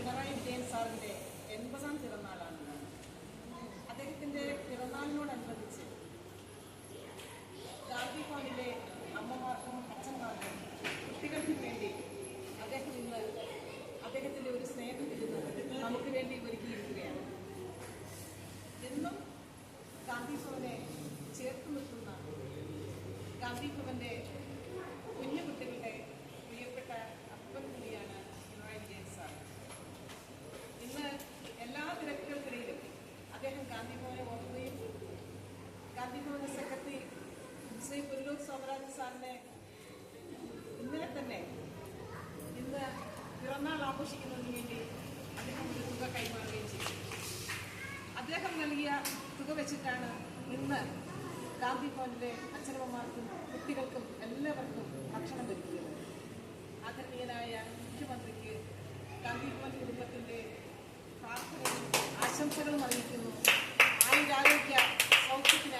പിണറായി വിജയൻ സാറിൻ്റെ 80ാം പിറന്നാളാണ്. അദ്ദേഹത്തിൻ്റെ പിറന്നാളിനോടനുബന്ധിച്ച് ഗാന്ധി ഭവനിലെ അമ്മമാർക്കും അച്ഛന്മാർക്കും കുട്ടികൾക്കും വേണ്ടി അദ്ദേഹം ഇന്ന് അദ്ദേഹത്തിൻ്റെ ഒരു സ്നേഹം വിരുന്ന് നമുക്ക് വേണ്ടി ഒരുക്കിയിരിക്കുകയാണ്. എന്നും ഗാന്ധി ഭവനെ ചേർത്ത് നിർത്തുന്ന ഗാന്ധി ഭവന്റെ കുഞ്ഞു കുട്ടികളുടെ പ്രിയപ്പെട്ട അപ്പൻ കൂടിയാണ് പിണറായി വിജയൻ സാർ. ഇന്ന് എല്ലാ തിരക്കുകൾക്കിടയിലും അദ്ദേഹം ഗാന്ധി ഭവനെ ഓർക്കുകയും ഗാന്ധി ഭവന്റെ സെക്രട്ടറി ശ്രീ പുല്ലൂർ സോമരാജ് സാറിനെ ഇന്നലെ തന്നെ ഇന്ന് പിറന്നാൾ ആഘോഷിക്കുന്നതിന് വേണ്ടി അദ്ദേഹം ഒരു തുക കൈമാറുകയും ചെയ്തു. അദ്ദേഹം നൽകിയ തുക വെച്ചിട്ടാണ് ഇന്ന് ഗാന്ധി ഭവനിലെ അച്ഛനമ്മമാർക്കും കുട്ടികൾക്കും എല്ലാവർക്കും ഭക്ഷണം ഒരുക്കിയത്. ആദരണീയനായ മുഖ്യമന്ത്രിക്ക് ഗാന്ധി ഭവൻ കുടുംബത്തിൻ്റെ പ്രാർത്ഥനയും ആശംസകളും അറിയിക്കുന്നു. ആയുരാരോഗ്യ സൗഖ്യത്തിന്